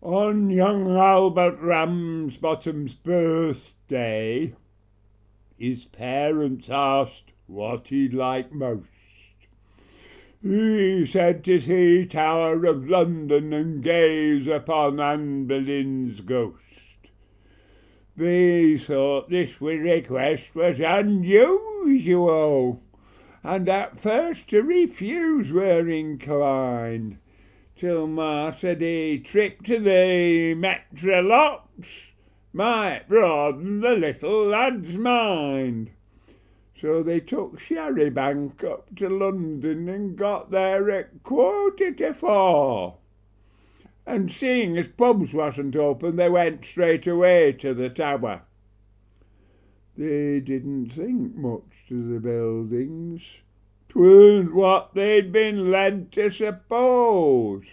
On young Albert Ramsbottom's birthday, his parents asked what he'd like most. He said to see Tower of London and gaze upon Anne Boleyn's ghost. They thought this request was unusual, and at first to refuse were inclined, till Ma said a trip to the Metrolops might broaden the little lad's mind. So they took Sherrybank up to London and got there at 4:45. And seeing as pubs wasn't open, they went straight away to the Tower. They didn't think much to the buildings. 'Tweren't what they'd been led to suppose.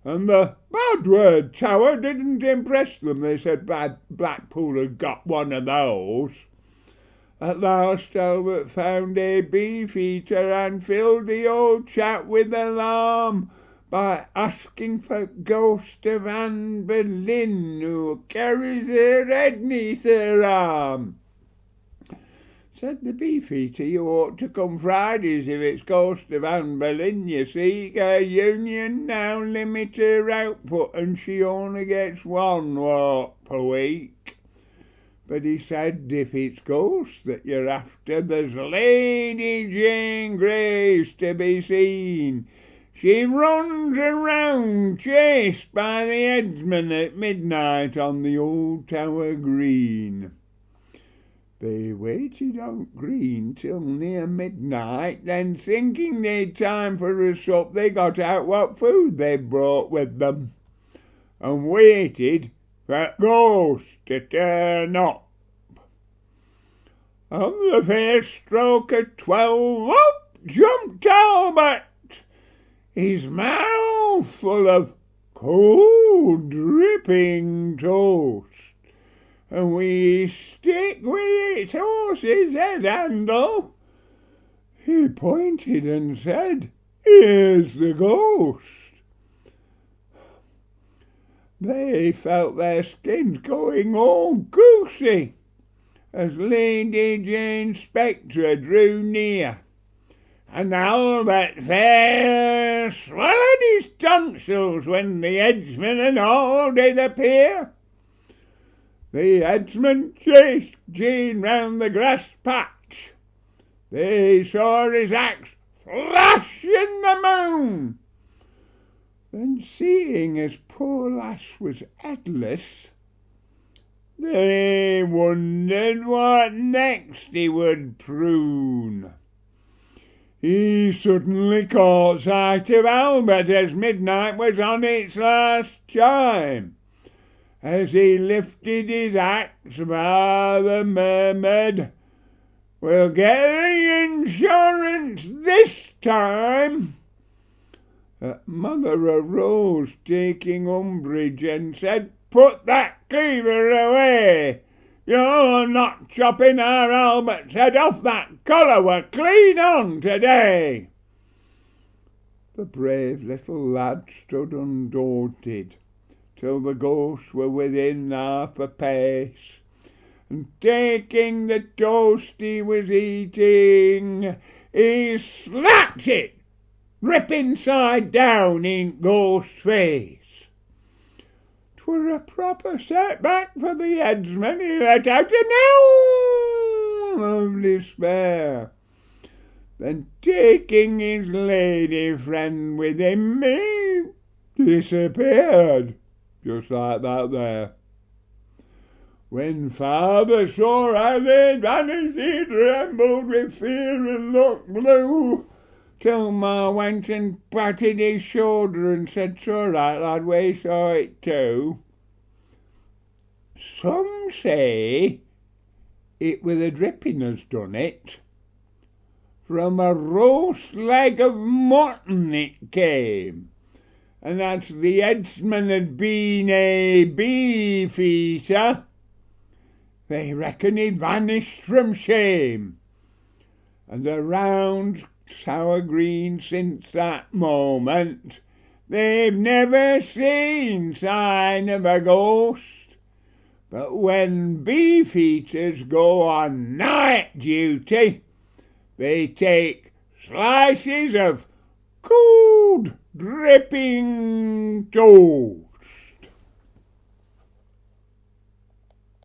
And the bad word Tower didn't impress them. They said Blackpool had got one of those. At last Albert found a beefeater and filled the old chap with alarm by asking for ghost of Anne Boleyn who carries her head neath her arm. Said the beefeater, you ought to come Fridays if it's ghost of Anne Boleyn, you see. Her union now limit her output and she only gets one walk per week. But he said, if it's ghosts that you're after, there's Lady Jane Grace to be seen. She runs around chased by the Eadsman at midnight on the old Tower Green. They waited on Green till near midnight, then thinking they'd time for a sup, they got out what food they'd brought with them, and waited for ghosts to turn up. On the first stroke of 12, up jumped Albert, his mouth full of cold dripping toast, and with his stick with its horse's head handle, he pointed and said, "Here's the ghost." They felt their skins going all goosey as Lady Jane's spectre drew near, and Albert fair swallowed his tonsils when the headsman and all did appear. The headsman chased Jane round the grass patch. They saw his axe flash in the moon. Then, seeing as poor lass was headless, they wondered what next he would prune. He suddenly caught sight of Albert as midnight was on its last chime. As he lifted his axe, father murmured, "We'll get the insurance this time." Mother arose, taking umbrage, and said, "Put that cleaver away. You're not chopping our Albert's head off. That collar were clean on today." The brave little lad stood undaunted till the ghosts were within half a pace, and taking the toast he was eating, he slapped it rip inside down in ghost's face. 'Twere a proper setback for the headsman. He let out a howl of despair. Then, taking his lady friend with him, he disappeared, just like that there. When father saw how they'd vanished, he trembled with fear and looked blue, till ma went and patted his shoulder and said, "'S all right, lad, we saw it too." Some say it were the dripping as done it. From a roast leg of mutton it came, and as the headsman had been a beefeater, they reckon he'd vanished from shame, and around Sour Green since that moment They've never seen sign of a ghost, but when beef eaters go on night duty, they take slices of cold dripping toast.